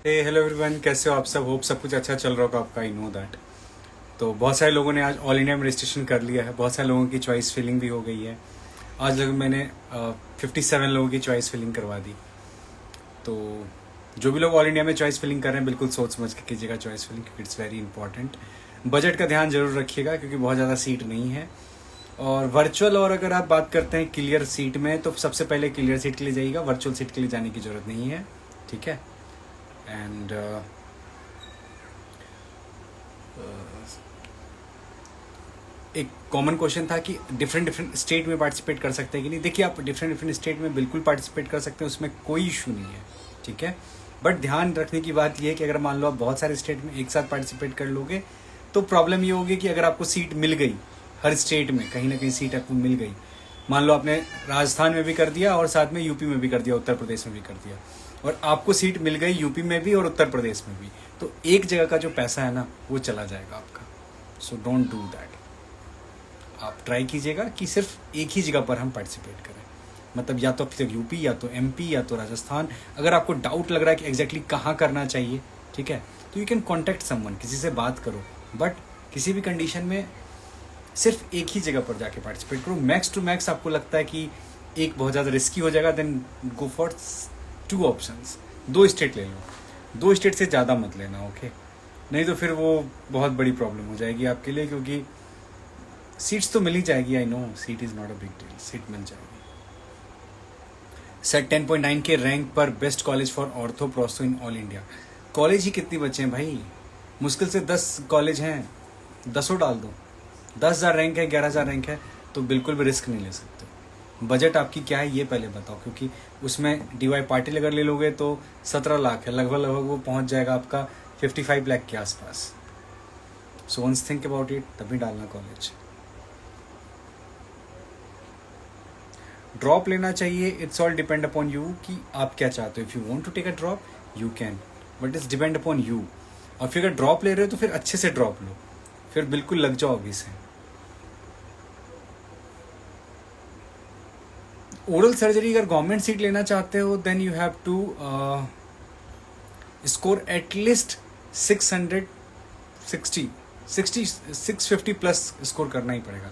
Hello everyone, कैसे हो आप सब। होप सब कुछ अच्छा चल रहा होगा आपका। I know that. तो बहुत सारे लोगों ने आज ऑल इंडिया में रजिस्ट्रेशन कर लिया है। बहुत सारे लोगों की चॉइस फिलिंग भी हो गई है। आज लगभग मैंने 57 लोगों की चॉइस फिलिंग करवा दी। तो जो भी लोग ऑल इंडिया में चॉइस फिलिंग कर रहे हैं, बिल्कुल सोच समझ के कीजिएगा चॉइस फिलिंग, क्योंकि इट्स वेरी इंपॉर्टेंट। बजट का ध्यान जरूर रखिएगा, क्योंकि बहुत ज़्यादा सीट नहीं है। और वर्चुअल, और अगर आप बात करते हैं क्लियर सीट में, तो सबसे पहले क्लियर सीट के लिए जाइएगा। वर्चुअल सीट के लिए जाने की ज़रूरत नहीं है, ठीक है। एंड एक कॉमन क्वेश्चन था कि डिफरेंट डिफरेंट स्टेट में पार्टिसिपेट कर सकते हैं कि नहीं। देखिए, आप डिफरेंट डिफरेंट स्टेट में बिल्कुल पार्टिसिपेट कर सकते हैं, उसमें कोई इशू नहीं है, ठीक है। बट ध्यान रखने की बात यह है कि अगर मान लो आप बहुत सारे स्टेट में एक साथ पार्टिसिपेट कर लोगे, तो प्रॉब्लम ये होगी कि अगर आपको सीट मिल गई, हर स्टेट में कहीं ना कहीं सीट आपको मिल गई, मान लो आपने राजस्थान में भी कर दिया और साथ में यूपी में भी कर दिया, उत्तर प्रदेश में भी कर दिया, और आपको सीट मिल गई यूपी में भी और उत्तर प्रदेश में भी, तो एक जगह का जो पैसा है ना, वो चला जाएगा आपका। So don't do that. आप ट्राई कीजिएगा कि सिर्फ एक ही जगह पर हम पार्टिसिपेट करें, मतलब या तो अब यूपी, या तो एमपी, या तो राजस्थान। अगर आपको डाउट लग रहा है कि एग्जैक्टली कहाँ करना चाहिए, ठीक है, तो यू कैन कॉन्टैक्ट समवन, किसी से बात करो। बट किसी भी कंडीशन में सिर्फ एक ही जगह पर जाके पार्टिसिपेट करो। मैक्स टू मैक्स आपको लगता है कि एक बहुत ज़्यादा रिस्की हो जाएगा, then go for 2 options. 2 state ले लो, 2 स्टेट से ज़्यादा मत लेना, ओके। नहीं तो फिर वो बहुत बड़ी प्रॉब्लम हो जाएगी आपके लिए, क्योंकि सीट्स तो मिल ही जाएगी। I know seat is not a big deal, seat मिल जाएगी। सेट 10.9 के रैंक पर best college for ortho prostho in all India. College ही कितनी बचे हैं भाई, मुश्किल से 10 कॉलेज हैं, 10 डाल दो। 10,000 रैंक है, 11,000 रैंक है, तो बिल्कुल भी रिस्क नहीं ले सकते। बजट आपकी क्या है ये पहले बताओ, क्योंकि उसमें डीवाई पाटिल अगर ले लोगे तो 17 लाख है, लगभग लगभग वो पहुंच जाएगा आपका 55 लाख के आसपास। So once think about it, तभी डालना कॉलेज। ड्रॉप लेना चाहिए, it's all depend upon you कि आप क्या चाहते हो। If you want to take a drop you can, but it's depend upon you. और फिर अगर ड्रॉप ले रहे हो तो फिर अच्छे से ड्रॉप लो, फिर बिल्कुल लग जाओ अभी से। ओरल सर्जरी अगर गवर्नमेंट सीट लेना चाहते हो, then you have to score at least 650 plus स्कोर करना ही पड़ेगा।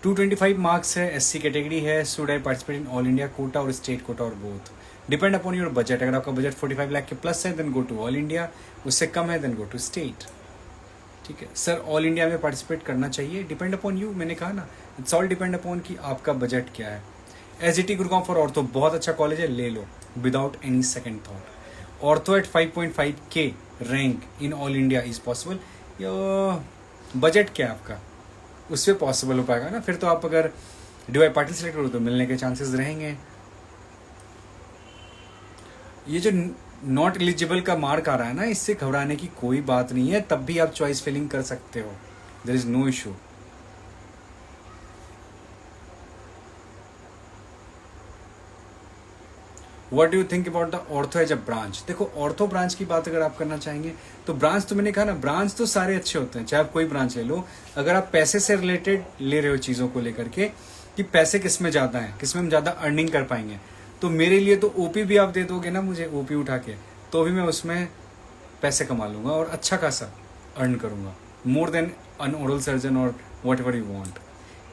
225 मार्क्स है, एससी कैटेगरी है। Should I participate in all India quota और स्टेट कोटा और both? Depend upon your budget. अगर आपका बजट 45 लाख के प्लस है then go to all India, उससे कम है देन गो टू स्टेट, ठीक है। सर ऑल इंडिया में पार्टिसिपेट करना चाहिए, डिपेंड अपॉन यू। मैंने कहा ना, इट्स ऑल डिपेंड अपॉन कि आपका बजट क्या है। एसजीटी गुड़गांव फॉर ऑर्थो बहुत अच्छा कॉलेज है, ले लो without any second thought. Ortho at 5.5 के rank in all India is possible. Budget क्या है आपका, उससे पॉसिबल हो पाएगा ना। फिर तो आप अगर डीवाई पाटिल सेलेक्ट करो तो मिलने के चांसेस रहेंगे। ये जो नॉट एलिजिबल का मार्क आ रहा है ना, इससे घबराने की कोई बात नहीं है, तब भी आप चॉइस फिलिंग कर सकते हो, there is no issue. What do you think about the ortho as a branch? देखो, ऑर्थो ब्रांच की बात अगर आप करना चाहेंगे तो ब्रांच तो मैंने कहा ना, ब्रांच तो सारे अच्छे होते हैं, चाहे आप कोई ब्रांच ले लो। अगर आप पैसे से रिलेटेड ले रहे हो चीज़ों को लेकर के कि पैसे किस में ज़्यादा हैं, किस में हम ज़्यादा अर्निंग कर पाएंगे, तो मेरे लिए तो ओपी भी आप दे दोगे ना मुझे, ओपी उठा के, तो भी मैं उसमें पैसे कमा लूँगा और अच्छा खासा अर्न करूँगा, more than an oral surgeon और वट एवर यू वॉन्ट।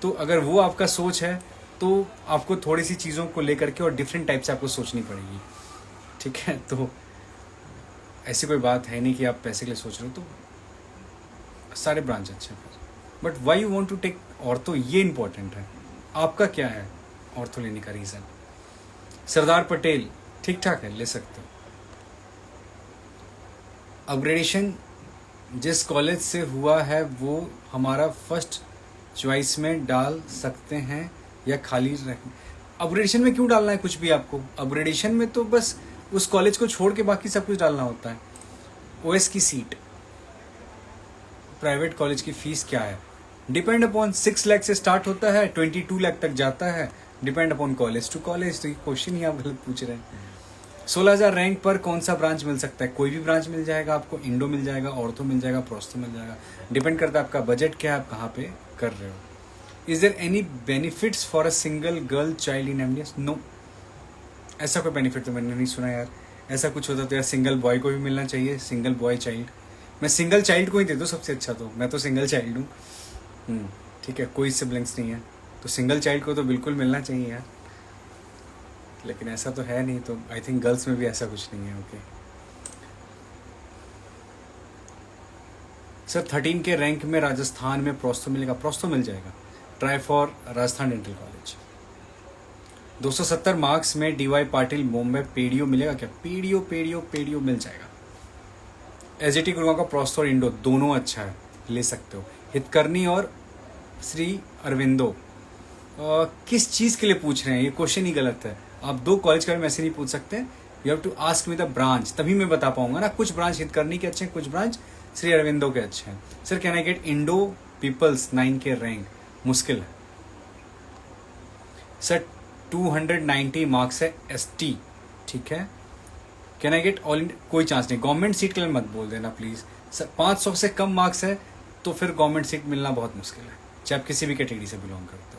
तो अगर वो आपका सोच है तो आपको थोड़ी सी चीज़ों को लेकर के और डिफरेंट टाइप से आपको सोचनी पड़ेगी, ठीक है। तो ऐसी कोई बात है नहीं कि आप पैसे के लिए सोच रहे हो, तो सारे ब्रांच अच्छे हैं। But why you want to take ortho, ये इंपॉर्टेंट है। आपका क्या है ऑर्थो लेने का रीज़न? सरदार पटेल ठीक ठाक है, ले सकते हो। अपग्रेडेशन जिस कॉलेज से हुआ है वो हमारा फर्स्ट चॉइस में डाल सकते हैं या खाली रख? अपग्रेडेशन में क्यों डालना है कुछ भी आपको? अपग्रेडेशन में तो बस उस कॉलेज को छोड़ के बाकी सब कुछ डालना होता है। ओएस की सीट, प्राइवेट कॉलेज की फीस क्या है? डिपेंड अपॉन 6 लाख से स्टार्ट होता है, 22 लाख तक जाता है, depend upon college to college. तो ये क्वेश्चन ही आप गलत पूछ रहे हैं। 16,000 रैंक पर कौन सा ब्रांच मिल सकता है? कोई भी ब्रांच मिल जाएगा आपको, इंडो मिल जाएगा, ऑर्थो मिल जाएगा, प्रोस्थो मिल जाएगा। डिपेंड करता है आपका बजट क्या है, आप कहाँ पे कर रहे हो। Is there any benefits for a single girl child in MDS? No, ऐसा कोई बेनिफिट तो मैंने नहीं सुना यार। ऐसा कुछ होता तो यार सिंगल बॉय को भी मिलना चाहिए, सिंगल बॉय चाइल्ड। मैं सिंगल चाइल्ड को ही दे दूँ सबसे अच्छा, तो मैं तो सिंगल चाइल्ड हूँ। ठीक है, कोई सिबलिंग्स नहीं है, तो सिंगल चाइल्ड को तो बिल्कुल मिलना चाहिए यार। लेकिन ऐसा तो है नहीं, तो आई थिंक गर्ल्स में भी ऐसा कुछ नहीं है। ओके सर, 13 के रैंक में राजस्थान में प्रोस्तो मिलेगा? प्रोस्तो मिल जाएगा, try for Rajasthan dental college. 270 marks में डीवाई पाटिल बॉम्बे पीडीओ मिलेगा क्या? पीडीओ मिल जाएगा। एसजीटी गुरुआ का प्रोस्तो और इंडो दोनों अच्छा है, ले सकते हो। हितकर्णी और श्री अरविंदो किस चीज़ के लिए पूछ रहे हैं? ये क्वेश्चन ही गलत है। आप दो कॉलेज का भी ऐसे नहीं पूछ सकते। You have to ask me the branch, तभी मैं बता पाऊंगा ना। कुछ ब्रांच हितकर्णी के अच्छे हैं, कुछ ब्रांच श्री अरविंदो के अच्छे हैं। Sir can I get into People's 9 के रैंक? मुश्किल है सर, 290 मार्क्स है एसटी, ठीक है। Can I get all India? कोई चांस नहीं। गवर्नमेंट सीट के लिए मत बोल देना प्लीज़ सर। 500 से कम मार्क्स है तो फिर गवर्नमेंट सीट मिलना बहुत मुश्किल है, चाहे आप किसी भी कैटेगरी से बिलोंग करते हो।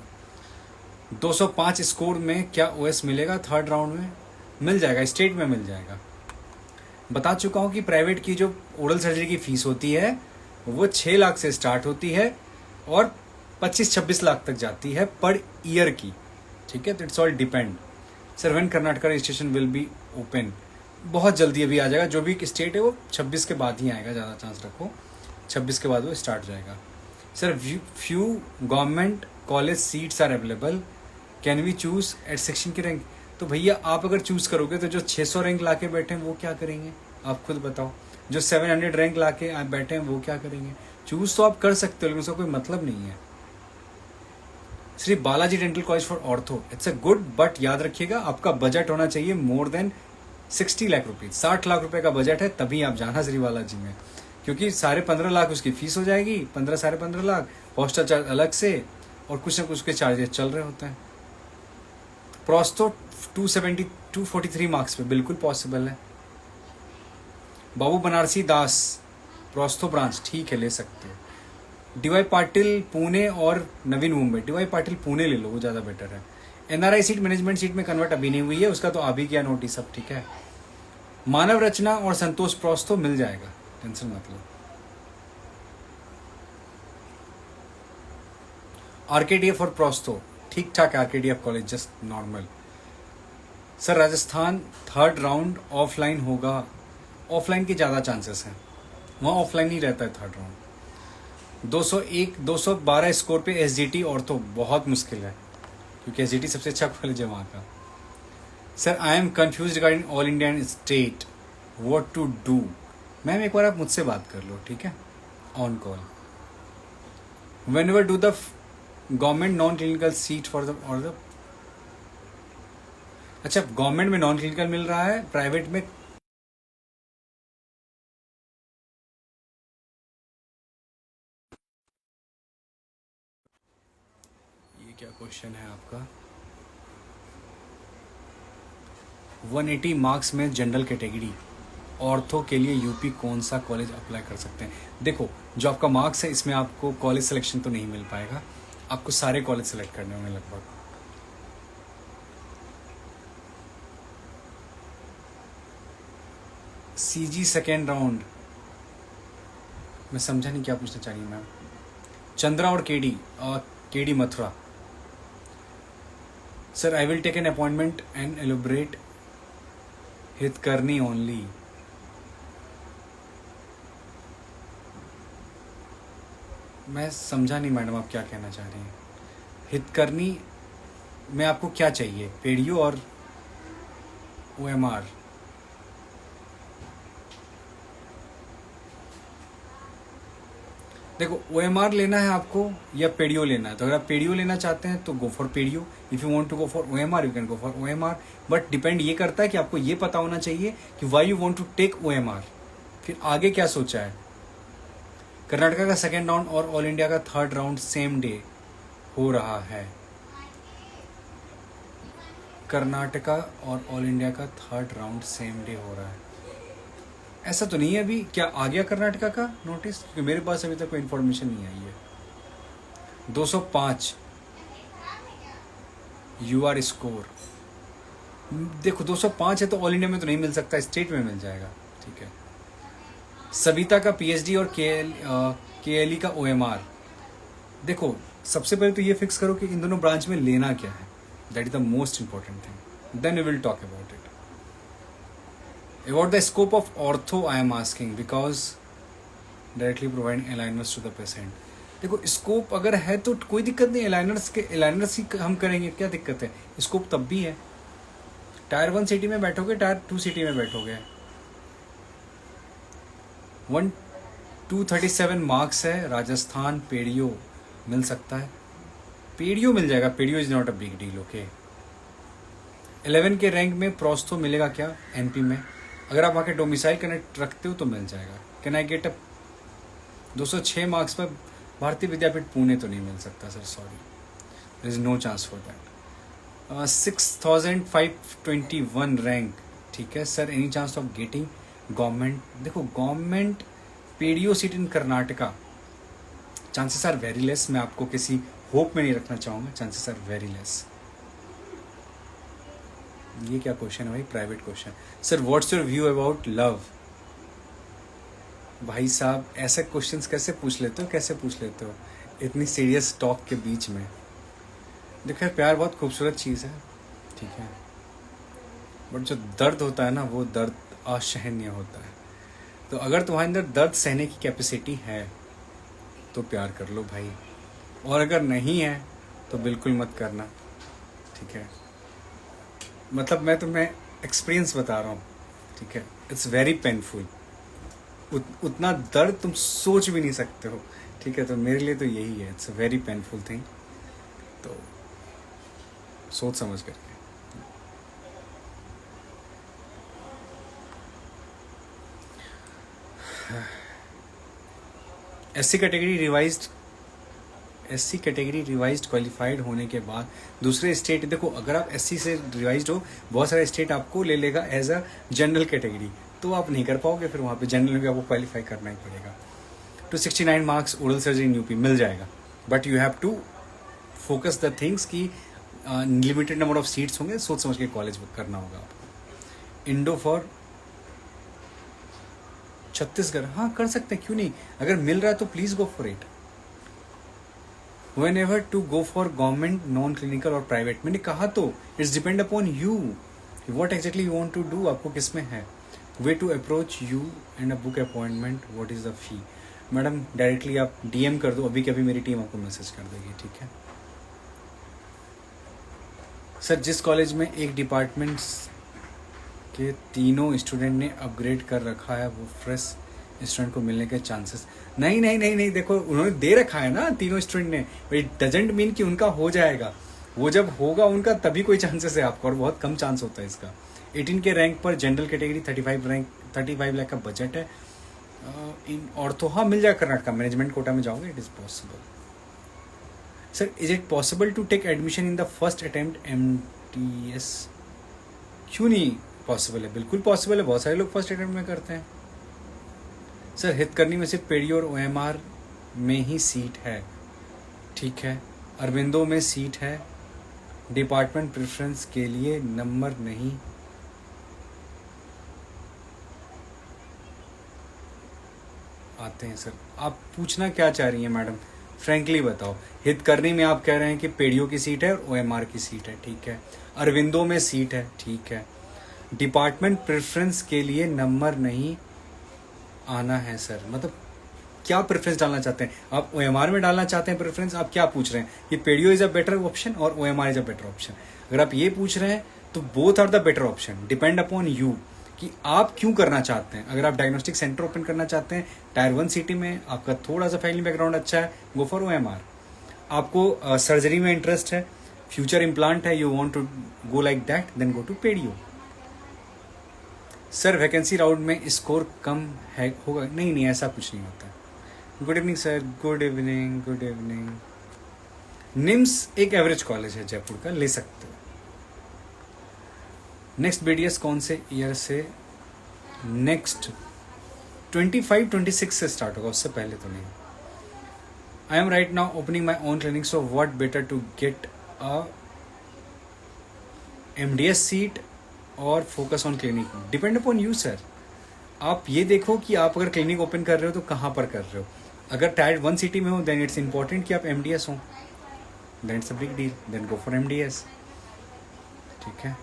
205 स्कोर में क्या ओएस मिलेगा थर्ड राउंड में? मिल जाएगा, स्टेट में मिल जाएगा। बता चुका हूँ कि प्राइवेट की जो ओरल सर्जरी की फीस होती है वो 6 लाख से स्टार्ट होती है और 25-26 लाख तक जाती है पर ईयर की, ठीक है। तो it's all depend. Sir when Karnataka registration will be open? बहुत जल्दी अभी आ जाएगा। जो भी स्टेट है वो 26 के बाद ही आएगा, ज़्यादा चांस रखो। 26 के बाद वो स्टार्ट हो जाएगा। Sir few government college seats are available, can we choose at 16 की रैंक? तो भैया आप अगर चूज करोगे तो जो 600 रैंक लाके बैठे हैं वो क्या करेंगे? आप खुद बताओ। जो 700 रैंक लाके आप बैठे हैं वो क्या करेंगे? चूज तो आप कर सकते हो लेकिन उसका कोई मतलब नहीं है। Shri Balaji dental college for ortho, it's a good, but याद रखिएगा आपका बजट होना चाहिए more than 60 lakh rupees. 60 lakh रुपए का बजट है तभी आप जाना श्री बालाजी में, क्योंकि 15.5 लाख उसकी फीस हो जाएगी, 15-15.5 लाख हॉस्टल चार्ज अलग से, और कुछ ना कुछ के चार्जेस चल रहे होते हैं। प्रोस्तो 243 मार्क्स पे बिल्कुल पॉसिबल है। बाबू बनारसी दास प्रोस्तो ब्रांच, ठीक है, ले सकते हो। डीवाई पाटिल पुणे और नवीन मुंबई, डीवाई पाटिल पुणे ले लो, वो ज़्यादा बेटर है। एनआरआई सीट मैनेजमेंट सीट में कन्वर्ट अभी नहीं हुई है, उसका तो अभी गया नोटिस सब, ठीक है। मानव रचना और संतोष प्रोस्तो मिल जाएगा, टेंशन मत लो। आरकेडीएफ और प्रोस्तो ठीक ठाक है, RKDF college just normal. Sir Rajasthan third round offline होगा? ऑफलाइन के ज़्यादा चांसेस हैं, वहाँ ऑफलाइन ही रहता है थर्ड राउंड। 212 स्कोर पे एसजीटी और तो बहुत मुश्किल है, क्योंकि एसजीटी सबसे अच्छा कॉलेज है वहाँ का। Sir I am confuse regarding all India and state, what to do? Ma'am एक बार आप मुझसे बात कर लो, ठीक है, on call. Whenever do the government non clinical seat for the और द, अच्छा गवर्नमेंट में नॉन क्लिनिकल मिल रहा है, प्राइवेट में ये क्या क्वेश्चन है आपका? 180 मार्क्स में जनरल कैटेगरी ऑर्थो के लिए यूपी कौन सा कॉलेज अप्लाई कर सकते हैं? देखो जो आपका मार्क्स है इसमें आपको कॉलेज सिलेक्शन तो नहीं मिल पाएगा, आपको सारे कॉलेज सेलेक्ट करने होंगे लगभग। सीजी सेकेंड राउंड, मैं समझा नहीं क्या पूछना चाह रही हूँ मैम। चंद्रा और KD Mathura. Sir I will take an appointment and elaborate हितकर्णी ओनली। मैं समझा नहीं मैडम आप क्या कहना चाह रही हैं। हितकर्णी में आपको क्या चाहिए? पेडियो और ओएमआर? देखो ओएमआर लेना है आपको या पेडियो लेना है, तो अगर आप पेडियो लेना चाहते हैं तो go for pedo. If you want to go for OMR you can go for OMR, but depend ये करता है कि आपको ये पता होना चाहिए कि why you want to take OMR, फिर आगे क्या सोचा है। कर्नाटका का सेकेंड राउंड और ऑल इंडिया का थर्ड राउंड सेम डे हो रहा है। कर्नाटका और ऑल इंडिया का थर्ड राउंड सेम डे हो रहा है, ऐसा तो नहीं है अभी। क्या आ गया कर्नाटका का नोटिस? क्योंकि मेरे पास अभी तक कोई इन्फॉर्मेशन नहीं आई है। 205 यूआर स्कोर, देखो 205 है तो ऑल इंडिया में तो नहीं मिल सकता, स्टेट में मिल जाएगा, ठीक है। सविता का पीएचडी और केएलई का ओएमआर। देखो सबसे पहले तो ये फिक्स करो कि इन दोनों ब्रांच में लेना क्या है, that is the most important thing, then we will talk about it. About the scope of ortho I am asking because directly provide aligners to the patient. देखो स्कोप अगर है तो कोई दिक्कत नहीं, अलाइनर्स ही हम करेंगे, क्या दिक्कत है, स्कोप तब भी है। टायर 1 सिटी में बैठोगे, टायर 2 सिटी में बैठोगे। 237 मार्क्स है, राजस्थान पेड़ियो मिल सकता है, पेड़ियो मिल जाएगा, pedo is not a big deal, okay. 11 के रैंक में प्रोस्थो मिलेगा क्या एमपी में, अगर आप वहाँ के डोमिसाइल कनेक्ट रखते हो तो मिल जाएगा। Can I get a 206 marks पर भारतीय विद्यापीठ पुणे तो नहीं मिल सकता sir, sorry, there is no chance for that. 6521 rank, ठीक है sir, any chance of getting government. देखो government PDO seat in Karnataka, chances are very less, मैं आपको किसी होप में नहीं रखना चाहूँगा, चांसेस आर वेरी लेस। ये क्या क्वेश्चन है भाई, private question. Sir what's your view about love. भाई साहब ऐसे क्वेश्चंस कैसे पूछ लेते हो, कैसे पूछ लेते हो इतनी सीरियस टॉक के बीच में। देखो प्यार बहुत खूबसूरत चीज़ है, ठीक है, बट जो दर्द होता है ना वो दर्द असहनीय होता है। तो अगर तुम्हारे अंदर दर्द सहने की कैपेसिटी है तो प्यार कर लो भाई, और अगर नहीं है तो बिल्कुल मत करना, ठीक है। मतलब मैं तुम्हें एक्सपीरियंस बता रहा हूँ, ठीक है, इट्स वेरी पेनफुल, उतना दर्द तुम सोच भी नहीं सकते हो, ठीक है। तो मेरे लिए तो यही है, it's a very painful thing, तो सोच समझ करके। एससी कैटेगरी रिवाइज्ड क्वालिफाइड होने के बाद दूसरे स्टेट, देखो अगर आप एससी से रिवाइज्ड हो, बहुत सारे स्टेट आपको ले लेगा एज अ जनरल कैटेगरी, तो आप नहीं कर पाओगे, फिर वहाँ पे जनरल में भी आपको क्वालिफाई करना ही पड़ेगा। 269 marks oral surgery in UP मिल जाएगा, but you have to focus the things की लिमिटेड नंबर ऑफ सीट्स होंगे, सोच समझ के कॉलेज करना होगा आपको। इंडो फॉर छत्तीसगढ़, हाँ कर सकते हैं, क्यों नहीं, अगर मिल रहा है तो please go for it. Whenever to go for government, non clinical और प्राइवेट, मैंने कहा तो it's depend upon you, what exactly you want to do, आपको किस में है। Way to approach you and a book appointment, what is the fee. Madam directly आप DM कर दो, अभी कभी मेरी टीम आपको मैसेज कर देगी, ठीक है। सर जिस कॉलेज में एक डिपार्टमेंट के तीनों स्टूडेंट ने अपग्रेड कर रखा है वो फ्रेश स्टूडेंट को मिलने के चांसेस, नहीं नहीं नहीं नहीं, देखो उन्होंने दे रखा है ना तीनों स्टूडेंट ने, इट डजेंट मीन कि उनका हो जाएगा, वो जब होगा उनका तभी कोई चांसेस है आपका, और बहुत कम चांस होता है इसका। 18 के रैंक पर जनरल कैटेगरी 35 लाख का बजट है, इन ऑर्थो हाँ मिल जाएगा कर्नाटका, मैनेजमेंट कोटा में जाओगे, it is possible. Sir is it possible to take admission in the first attempt MTS, क्यों नहीं पॉसिबल है, बिल्कुल पॉसिबल है, बहुत सारे लोग फर्स्ट अटेम्प्ट में करते हैं। सर हितकर्णी में सिर्फ पेडी और OMR में ही सीट है, ठीक है, अरविंदो में सीट है, डिपार्टमेंट प्रेफरेंस के लिए नंबर नहीं आते हैं। सर आप पूछना क्या चाह रही हैं मैडम, फ्रैंकली बताओ। हितकर्णी में आप कह रहे हैं कि पेडियो की सीट है और OMR की सीट है, ठीक है, अरविंदो में सीट है, ठीक है, डिपार्टमेंट प्रेफरेंस के लिए नंबर नहीं आना है। सर मतलब क्या प्रेफरेंस डालना चाहते हैं आप, OMR में डालना चाहते हैं प्रेफरेंस, आप क्या पूछ रहे हैं कि pedo is a better option और OMR is a better option, अगर आप ये पूछ रहे हैं तो both are the better option, depend upon you कि आप क्यों करना चाहते हैं। अगर आप डायग्नोस्टिक सेंटर ओपन करना चाहते हैं टायर 1 सिटी में, आपका थोड़ा सा फैमिली बैकग्राउंड अच्छा है, गो फॉर OMR। आपको सर्जरी में इंटरेस्ट है, फ्यूचर इम्प्लांट है, you want to go like that, then go to pedo. Sir vacancy round में स्कोर कम है होगा, नहीं नहीं ऐसा कुछ नहीं होता। Good evening sir, good evening, good evening. NIMS एक एवरेज कॉलेज है जयपुर का, ले सकते हो। नेक्स्ट BDS कौन से ईयर से, नेक्स्ट 25-26 से स्टार्ट होगा, उससे पहले तो नहीं। I am right now opening my own clinic, so what better to get a MDS seat और focus on clinic, depend upon you sir. आप ये देखो कि आप अगर क्लिनिक ओपन कर रहे हो तो कहाँ पर कर रहे हो। अगर टायर 1 सिटी में हो देन इट्स इंपॉर्टेंट कि आप MDS हो, then it's a big deal, then go for MDS। ठीक है,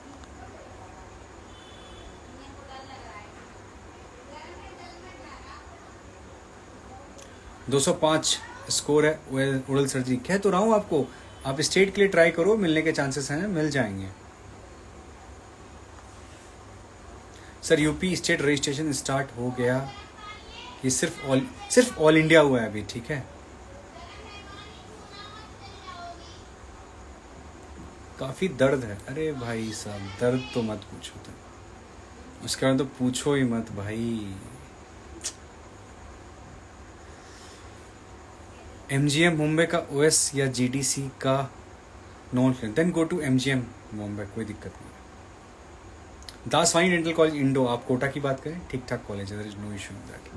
दो 205 स्कोर है ओरल सर्जरी। कह तो रहा हूँ आपको, आप स्टेट के लिए ट्राई करो, मिलने के चांसेस हैं, मिल जाएंगे। Sir UP state registration start हो गया कि सिर्फ ऑल इंडिया हुआ है अभी? ठीक है, काफ़ी दर्द है। अरे भाई साहब दर्द तो मत पूछो, तो उसके बाद तो पूछो ही मत भाई। MGM मुंबई का OS या GDC का non clear, then go to MGM Mumbai, कोई दिक्कत नहीं है। दास वानी डेंटल कॉलेज इंडो, आप कोटा की बात करें, ठीक ठाक कॉलेज है, there is no issue in that.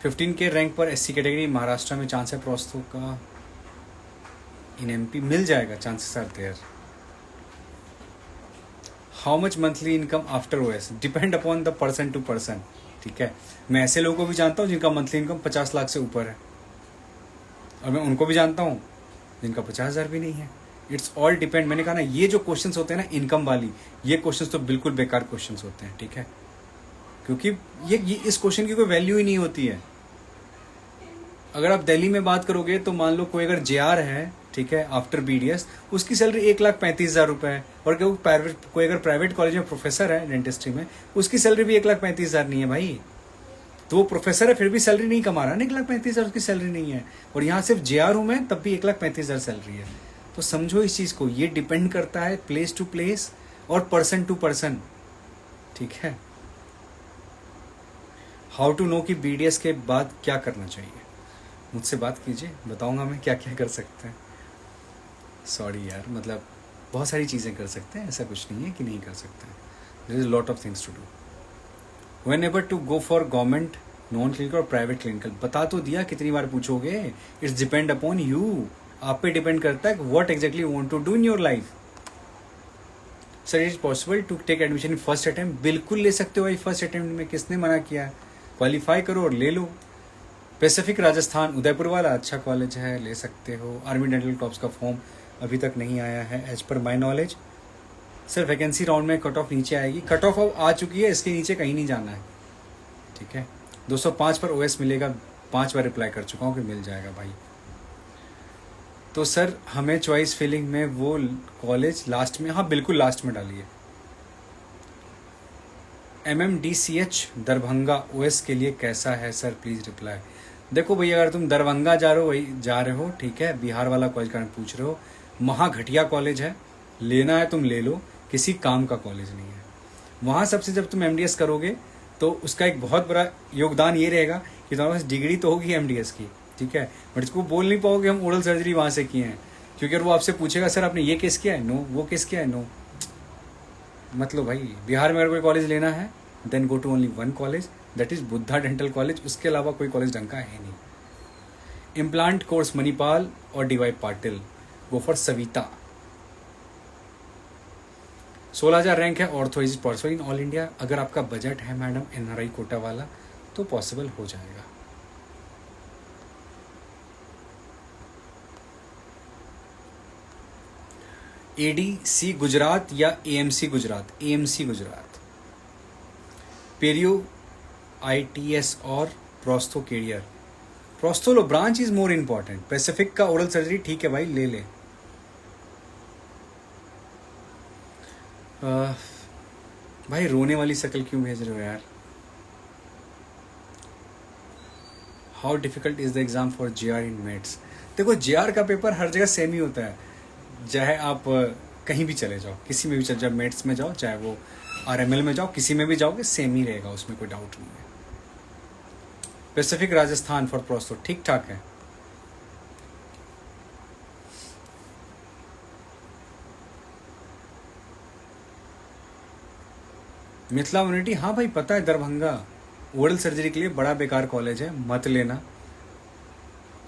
15K rank पर SC कैटेगरी महाराष्ट्र में चांस है प्रोस्थो का, इन MP मिल जाएगा, chances are there. How much monthly income after OS, depend upon the person to person. ठीक है, मैं ऐसे लोगों को भी जानता हूँ जिनका मंथली इनकम 50 लाख से ऊपर है, और मैं उनको भी जानता हूँ जिनका 50,000 भी नहीं है। It's all depend. मैंने कहा ना, ये जो क्वेश्चंस होते हैं ना इनकम वाली, ये क्वेश्चंस तो बिल्कुल बेकार क्वेश्चंस होते हैं। ठीक है, क्योंकि ये इस क्वेश्चन की कोई वैल्यू ही नहीं होती है। अगर आप दिल्ली में बात करोगे तो मान लो कोई अगर JR है, ठीक है, आफ्टर BDS, उसकी सैलरी 1,35,000 रुपये है, और कोई अगर प्राइवेट कॉलेज में प्रोफेसर है डेंटिस्ट्री में, उसकी सैलरी भी 1,35,000 नहीं है भाई। तो वो प्रोफेसर है फिर भी सैलरी नहीं कमा रहा ना, 1,35,000 उसकी सैलरी नहीं है, और यहाँ सिर्फ JR हूँ मैं तब भी 1,35,000 सैलरी है। तो समझो इस चीज़ को, ये डिपेंड करता है प्लेस टू प्लेस और पर्सन टू पर्सन। ठीक है, हाउ टू नो कि BDS के बाद क्या करना चाहिए, मुझसे बात कीजिए, बताऊंगा मैं क्या क्या कर सकते हैं। सॉरी यार, मतलब बहुत सारी चीज़ें कर सकते हैं, ऐसा कुछ नहीं है कि नहीं कर सकते हैं। There is lot of things to do. Whenever to go for government non clinical और प्राइवेट क्लिनिकल, बता तो दिया, कितनी बार पूछोगे। इट्स डिपेंड अपॉन यू, आप पे डिपेंड करता है what exactly you want to do in your life. Sir it is possible to take admission in first attempt, बिल्कुल ले सकते हो भाई फर्स्ट अटेम्प्ट में, किसने मना किया है। क्वालिफाई करो और ले लो। पैसिफिक राजस्थान उदयपुर वाला अच्छा कॉलेज है, ले सकते हो। आर्मी डेंटल टॉप्स का फॉर्म अभी तक नहीं आया है as per my knowledge. Sir vacancy round में कट ऑफ नीचे आएगी, कट ऑफ अब आ चुकी है, इसके नीचे कहीं नहीं जाना है। ठीक है, 205 पर OS मिलेगा, 5 बार रिप्लाई कर चुका हूँ कि मिल जाएगा भाई। तो सर हमें चॉइस फिलिंग में वो कॉलेज लास्ट में, हाँ बिल्कुल लास्ट में डालिए। MMDCH दरभंगा OS के लिए कैसा है सर, प्लीज़ रिप्लाई। देखो भैया, अगर तुम दरभंगा जा रहे हो, ठीक है, बिहार वाला कॉलेज का पूछ रहे हो, महा घटिया कॉलेज है, लेना है तुम ले लो, किसी काम का कॉलेज नहीं है। वहाँ सबसे जब तुम MDS करोगे तो उसका एक बहुत बड़ा योगदान ये रहेगा कि तुम्हारे पास डिग्री तो होगी MDS की, ठीक है, बट इसको बोल नहीं पाओगे हम ओरल सर्जरी वहाँ से किए हैं, क्योंकि अगर वो आपसे पूछेगा सर आपने ये केस किया है, नो, वो केस किया है, नो। मतलब भाई बिहार में अगर कोई कॉलेज लेना है then go to only one college, that is Buddha dental college, उसके अलावा कोई कॉलेज ढंग का है नहीं। इम्प्लांट कोर्स मणिपाल और DY Patil, go for Saveetha. 16,000 rank है ortho, is possible in all India. अगर आपका बजट है मैडम NRI कोटा वाला तो पॉसिबल हो जाएगा। ADC गुजरात या AMC Gujarat, AMC Gujarat. Perio ITS और प्रोस्थो कैरियर, प्रोस्थो लो, branch is more important. Pacific का ओरल सर्जरी ठीक है भाई, ले ले। भाई रोने वाली शक्ल क्यों भेज रहे हो यार। How difficult is the exam for JR in mets. देखो JR का पेपर हर जगह सेम ही होता है, चाहे आप कहीं भी चले जाओ, किसी में भी चले जाओ, मेट्स में जाओ, चाहे वो RML में जाओ, किसी में भी जाओगे सेम ही रहेगा, उसमें कोई डाउट नहीं है। पैसिफिक राजस्थान फॉर प्रोस्थो ठीक ठाक है। मिथिला यूनिटी, हाँ भाई पता है, दरभंगा ओरल सर्जरी के लिए बड़ा बेकार कॉलेज है, मत लेना।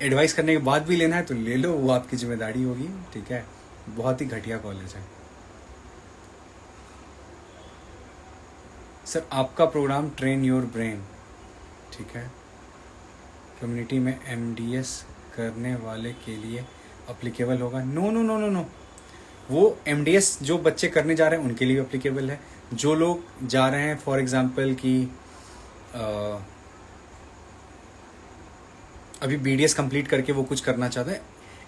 एडवाइस करने के बाद भी लेना है तो ले लो, वो आपकी जिम्मेदारी होगी, ठीक है, बहुत ही घटिया कॉलेज है। सर आपका प्रोग्राम ट्रेन योर ब्रेन, ठीक है, कम्युनिटी में MDS करने वाले के लिए अप्लीकेबल होगा? No no no no no, वो MDS जो बच्चे करने जा रहे हैं उनके लिए अप्लीकेबल है। जो लोग जा रहे हैं फॉर एग्जांपल कि अभी BDS कंप्लीट करके वो कुछ करना चाहते हैं,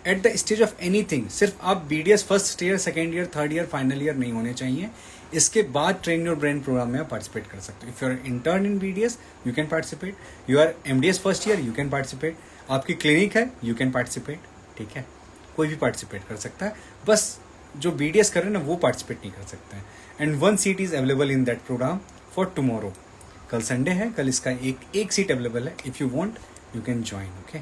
at the stage of anything, सिर्फ आप BDS first year, second year, third year, final year नहीं होने चाहिए। इसके बाद ट्रेन योर ब्रेन प्रोग्राम में आप पार्टिसिपेट कर सकते हो। If you are intern in BDS you can participate, you are MDS first year you can participate, आपकी क्लिनिक है यू कैन पार्टिसिपेट, ठीक है, कोई भी पार्टिसिपेट कर सकता है। बस जो BDS कर रहे हैं ना वो पार्टिसिपेट नहीं कर सकते हैं। And 1 seat is available in that programme for tomorrow. कल संडे है, कल इसका एक सीट अवेलेबल है। If you want you can join. Okay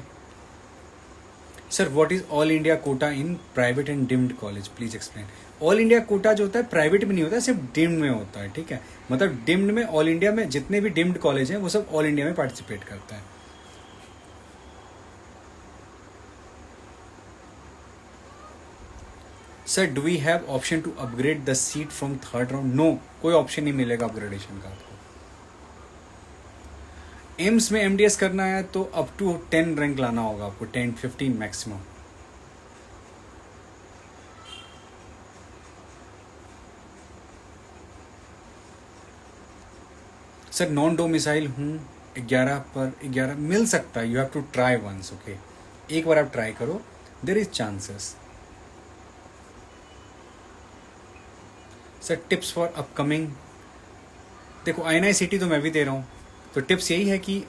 sir, what is all India quota in private and deemed college, please explain. All India quota जो होता है private में नहीं होता है, सिर्फ डिम्ड में होता है, ठीक है। मतलब डिम्ड में, ऑल इंडिया में जितने भी डिम्ड कॉलेज हैं वो सब ऑल इंडिया में पार्टिसिपेट करता है। Sir do we have option to upgrade the seat from third round? No, कोई ऑप्शन नहीं मिलेगा अपग्रेडेशन का आपको। एम्स में MDS करना है तो अप टू 10 रैंक लाना होगा आपको, 10-15 मैक्सिमम। सर नॉन डोमिसाइल हूँ, 11/11 मिल सकता है। You have to try once, okay, एक बार आप ट्राई करो, there is chances. Sir tips for upcoming, देखो INI-CT तो मैं भी दे रहा हूँ, तो टिप्स यही है कि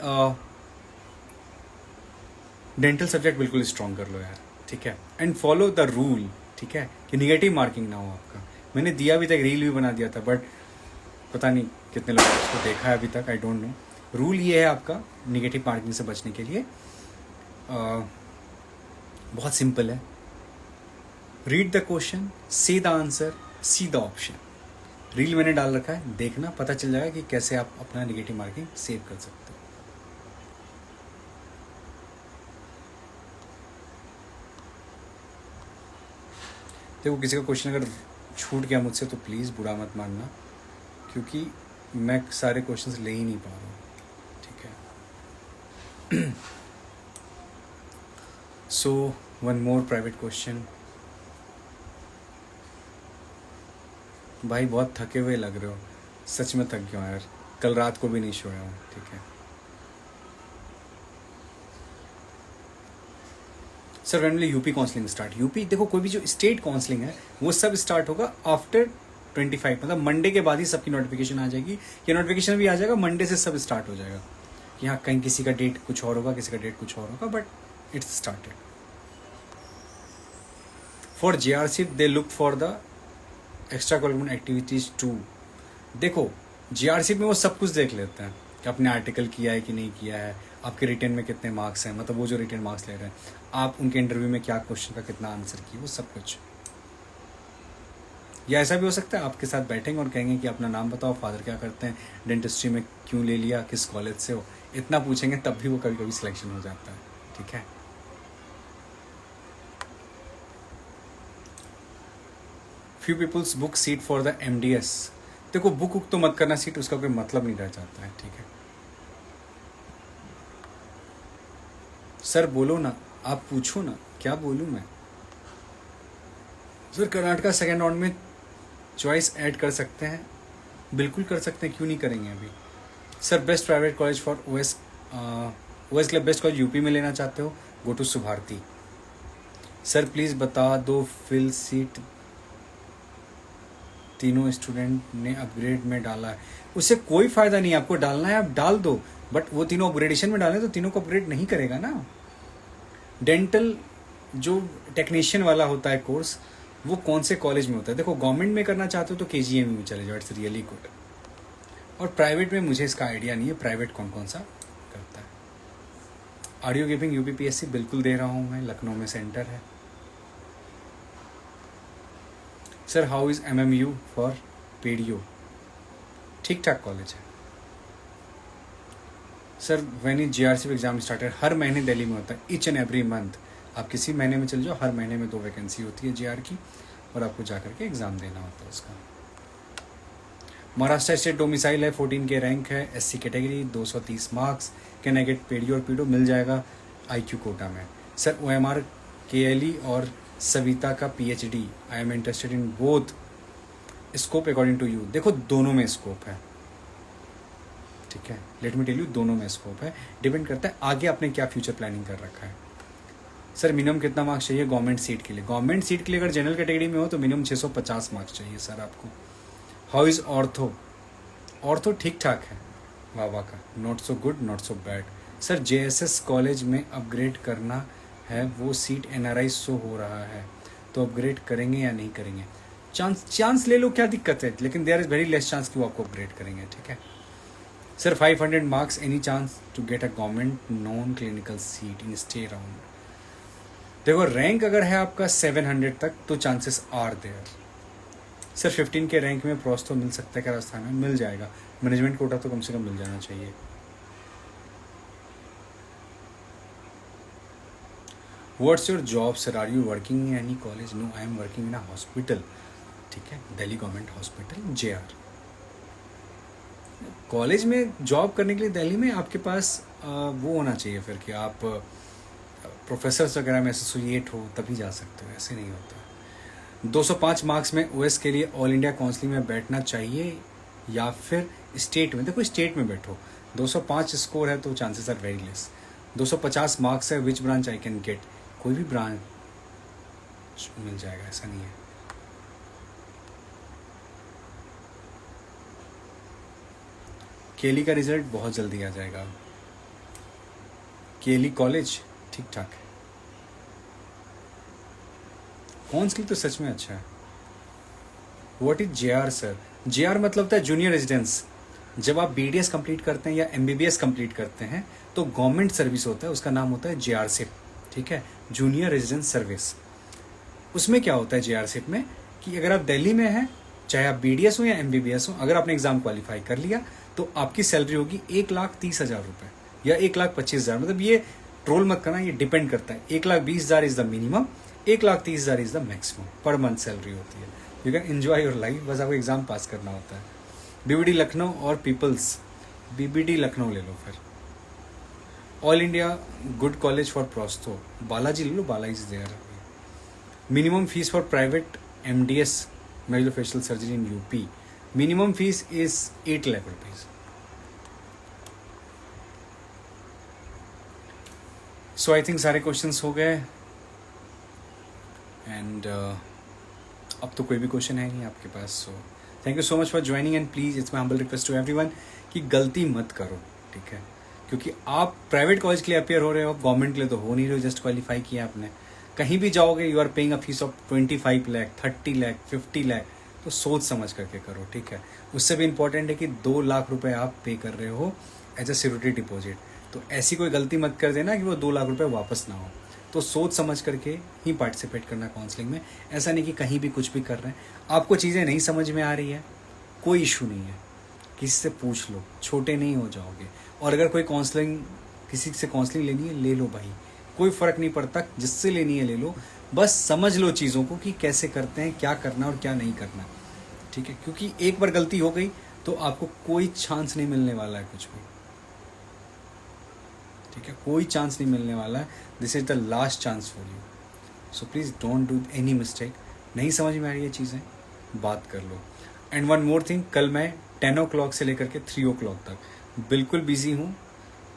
डेंटल सब्जेक्ट बिल्कुल स्ट्रॉन्ग कर लो यार, ठीक है, एंड फॉलो द रूल, ठीक है, कि निगेटिव मार्किंग ना हो आपका। मैंने दिया भी था, रील भी बना दिया था, बट पता नहीं कितने लोगों ने उसको देखा है अभी तक, आई डोंट नो। रूल ये है आपका निगेटिव मार्किंग से बचने के लिए, बहुत सिंपल है। Read the question, see the answer, see the option. Reel मैंने डाल रखा है, देखना, पता चल जाएगा कि कैसे आप अपना निगेटिव मार्किंग सेव कर सकते हो। देखो किसी का क्वेश्चन अगर छूट गया मुझसे तो प्लीज़ बुरा मत मानना, क्योंकि मैं सारे क्वेश्चंस ले ही नहीं पा रहा हूँ, ठीक है। So one more private question. भाई बहुत थके हुए लग रहे हो, सच में थक गया हूँ यार, कल रात को भी नहीं सोया हूँ, ठीक है। Sir when will UP counselling start? UP देखो, कोई भी जो स्टेट काउंसलिंग है वो सब स्टार्ट होगा आफ्टर 25, मतलब मंडे के बाद ही सबकी नोटिफिकेशन आ जाएगी। ये नोटिफिकेशन भी आ जाएगा मंडे से, सब स्टार्ट हो जाएगा। यहाँ कहीं किसी का डेट कुछ और होगा, किसी का डेट कुछ और होगा, but it's started. For JRC they look for the extracurricular activities too. देखो JRC में वो सब कुछ देख लेते हैं कि आपने आर्टिकल किया है कि नहीं किया है, आपके रिटर्न में कितने मार्क्स हैं, मतलब वो जो रिटर्न मार्क्स ले रहे हैं, आप उनके इंटरव्यू में क्या क्वेश्चन का कितना आंसर किया, वो सब कुछ। या ऐसा भी हो सकता है आपके साथ बैठेंगे और कहेंगे कि अपना नाम बताओ, फादर क्या करते हैं, डेंटिस्ट्री में क्यों ले लिया, किस कॉलेज से हो, इतना पूछेंगे तब भी वो कभी कभी सिलेक्शन हो जाता है, ठीक है। Few peoples book seat for the MDS। देखो बुक तो मत करना सीट, उसका कोई मतलब नहीं रह जाता है, ठीक है। सर बोलो ना, आप पूछो ना, क्या बोलूँ मैं। सर कर्नाटका सेकेंड राउंड में चॉइस ऐड कर सकते हैं? बिल्कुल कर सकते हैं, क्यों नहीं करेंगे अभी। Sir best private college for OS के लिए बेस्ट कॉलेज यूपी में लेना चाहते हो, go to Subharti. Sir please बता दो फिल सीट तीनों स्टूडेंट ने अपग्रेड में डाला है। उससे कोई फ़ायदा नहीं, आपको डालना है आप डाल दो, बट वो तीनों अपग्रेडेशन में डालें तो तीनों को अपग्रेड नहीं करेगा ना। डेंटल जो टेक्नीशियन वाला होता है कोर्स, वो कौन से कॉलेज में होता है? देखो गवर्नमेंट में करना चाहते हो तो KGM में चले जाओ, इट्स रियली गुड। और प्राइवेट में मुझे इसका आइडिया नहीं है, प्राइवेट कौन कौन सा करता है। ऑडियो गिविंग UPPSC बिल्कुल दे रहा हूँ मैं, लखनऊ में सेंटर है। Sir how is MMU for pedo? ठीक ठाक कॉलेज है। Sir when is JRC exam started? हर महीने दिल्ली में होता है, ईच एंड एवरी मंथ। आप किसी महीने में चले जाओ, हर महीने में 2 वैकेंसी होती है JR की, और आपको जा करके एग्ज़ाम देना होता है उसका। महाराष्ट्र स्टेट डोमिसाइल है, 14 के रैंक है, SC category, 230 marks. Can I get पेडी और पीडो? मिल जाएगा IQ कोटा में। सर OMR KLE और सविता का PhD, I am interested in both. Scope according to you, देखो दोनों में स्कोप है, ठीक है, लेट मी टेल यू, दोनों में स्कोप है। डिपेंड करता है आगे आपने क्या फ्यूचर प्लानिंग कर रखा है। सर मिनिमम कितना मार्क्स चाहिए गवर्नमेंट सीट के लिए? गवर्नमेंट सीट के लिए अगर जनरल कैटेगरी में हो तो मिनिमम 650 मार्क्स चाहिए सर आपको। How is ortho? ऑर्थो ठीक ठाक है वाह का, not so good not so bad. Sir JSS college में अपग्रेड करना है, वो सीट NRI शो हो रहा है, तो अपग्रेड करेंगे या नहीं करेंगे? चांस ले लो, क्या दिक्कत है, लेकिन there is very less chance कि वो आपको अपग्रेड करेंगे, ठीक है। Sir 500 marks, any chance to get a government non clinical seat in stray round? देखो रैंक अगर है आपका 700 तक तो चांसेस आर देयर। सर 15 के रैंक में प्रोस्तो मिल सकता है क्या राजस्थान में? मिल जाएगा, मैनेजमेंट कोटा तो कम से कम मिल जाना चाहिए। What's your job sir? Are you working in any college? No, I am working in a hospital, ठीक है, Delhi government hospital JR। College में जॉब करने के लिए दिल्ली में आपके पास वो होना चाहिए फिर कि आप प्रोफेसर्स वगैरह में एसोसिएट हो तभी जा सकते हो, ऐसे नहीं होता। 205 मार्क्स में OS के लिए ऑल इंडिया काउंसलिंग में बैठना चाहिए या फिर स्टेट में? देखो स्टेट में बैठो, 205 स्कोर है तो chances are very less. 250 marks है, which branch I can get? कोई भी ब्रांच मिल जाएगा, ऐसा नहीं है। KLE का रिजल्ट बहुत जल्दी आ जाएगा। KLE कॉलेज ठीक ठाक है, काउंसलिंग तो सच में अच्छा है। What is JR sir? JR मतलब होता है जूनियर रेजिडेंस। जब आप BDS कंप्लीट करते हैं या MBBS कंप्लीट करते हैं तो गवर्नमेंट सर्विस होता है, उसका नाम होता है JRSIP, ठीक है, जूनियर रेजिडेंस सर्विस। उसमें क्या होता है JRSIP में कि अगर आप दिल्ली में हैं, चाहे आप BDS हो या MBBS हो, अगर आपने एग्जाम क्वालिफाई कर लिया तो आपकी सैलरी होगी 1,30,000 रुपये या 1,25,000। मतलब ये ट्रोल मत करना, ये डिपेंड करता है। 1,20,000 is the minimum, 1,30,000 is the maximum per month salary होती है। You can enjoy your life, बस आपको एग्जाम पास करना होता है। BBD लखनऊ और पीपल्स? BBD लखनऊ ले लो फिर। All India good college for prostho? Balaji ले लो, Balaji is there. Minimum fees for private MDS maxillofacial surgery in UP, minimum fees is 8 lakh rupees. So I think सारे क्वेश्चंस हो गए एंड अब तो कोई भी क्वेश्चन है नहीं आपके पास। So thank you so much for joining and please it's my humble request to everyone कि गलती मत करो, ठीक है, क्योंकि आप प्राइवेट कॉलेज के लिए अपेयर हो रहे हो, गवर्नमेंट के लिए तो हो नहीं रहे हो, जस्ट क्वालिफाई किया आपने। कहीं भी जाओगे you are paying a fees of 25 lakh, 30 lakh, 50 lakh, तो सोच समझ करके करो, ठीक है। उससे भी इम्पोर्टेंट है कि 2 लाख रुपए आप पे कर रहे हो एज अ सिक्योरिटी डिपॉजिट, तो ऐसी कोई गलती मत कर देना कि वो 2 लाख रुपए वापस ना हो। तो सोच समझ करके ही पार्टिसिपेट करना काउंसलिंग में, ऐसा नहीं कि कहीं भी कुछ भी कर रहे हैं। आपको चीज़ें नहीं समझ में आ रही है, कोई इशू नहीं है, किसी से पूछ लो, छोटे नहीं हो जाओगे। और अगर कोई काउंसलिंग, किसी से काउंसलिंग लेनी है ले लो भाई, कोई फ़र्क नहीं पड़ता, जिससे लेनी है ले लो, बस समझ लो चीज़ों को कि कैसे करते हैं, क्या करना और क्या नहीं करना, ठीक है। क्योंकि एक बार गलती हो गई तो आपको कोई चांस नहीं मिलने वाला है कुछ भी, ठीक है, कोई चांस नहीं मिलने वाला है। This is the last chance for you, so please don't do any mistake. नहीं समझ में आ रही है चीज़ें, बात कर लो। एंड वन मोर थिंग, कल मैं 10 o'clock से लेकर के 3 o'clock तक बिल्कुल बिजी हूँ,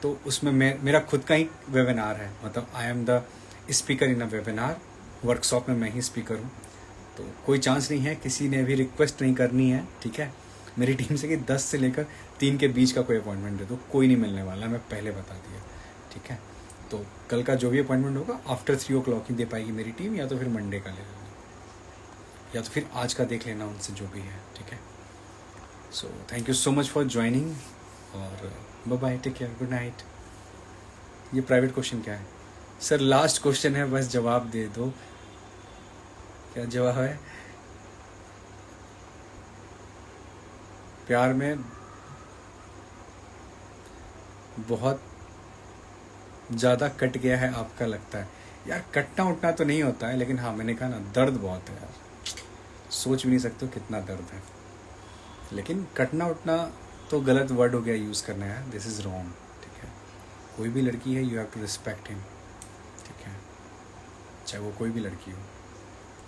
तो उसमें मेरा खुद का ही वेबिनार है, मतलब I am the speaker in a webinar, workshop में मैं ही स्पीकर हूँ। तो कोई चांस नहीं है, किसी ने भी रिक्वेस्ट नहीं करनी है, ठीक है, मेरी टीम से कि 10 से लेकर 3 के बीच का कोई अपॉइंटमेंट दे दो, कोई नहीं मिलने वाला, मैं पहले बता दिया, ठीक है। तो कल का जो भी अपॉइंटमेंट होगा आफ्टर 3 o'clock ही दे पाएगी मेरी टीम, या तो फिर मंडे का ले लेना, या तो फिर आज का देख लेना उनसे जो भी है, ठीक है। So thank you so much for joining और bye bye, take care, good night. ये प्राइवेट क्वेश्चन क्या है सर? लास्ट क्वेश्चन है, बस जवाब दे दो। क्या जवाब है? प्यार में बहुत ज़्यादा कट गया है आपका, लगता है। यार कटना उठना तो नहीं होता है, लेकिन हाँ मैंने कहा ना, दर्द बहुत है यार, सोच भी नहीं सकते हो कितना दर्द है। लेकिन कटना उटना तो गलत वर्ड हो गया यूज़ करना है, दिस इज़ रॉन्ग, ठीक है। कोई भी लड़की है, you have to respect him, ठीक है, चाहे वो कोई भी लड़की हो,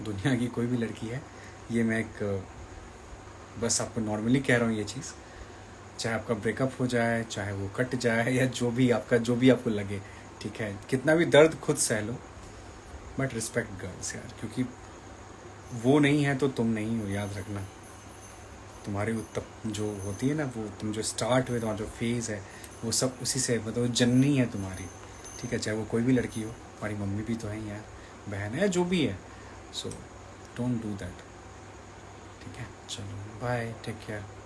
दुनिया की कोई भी लड़की है। ये मैं एक बस आपको नॉर्मली कह रहा हूँ ये चीज़, चाहे आपका ब्रेकअप हो जाए, चाहे वो कट जाए, या जो भी आपको लगे, ठीक है, कितना भी दर्द खुद सह लो, बट रिस्पेक्ट गर्ल्स यार, क्योंकि वो नहीं है तो तुम नहीं हो, याद रखना। तुम्हारी उत्तप जो होती है ना, वो तुम जो स्टार्ट हुए, तुम्हारा जो फेज़ है, वो सब उसी से, मतलब जननी है तुम्हारी, ठीक है, चाहे वो कोई भी लड़की हो, हमारी मम्मी भी तो है यार, बहन है, जो भी है, सो डोंट डू दैट, ठीक है। चलो बाय, टेक केयर।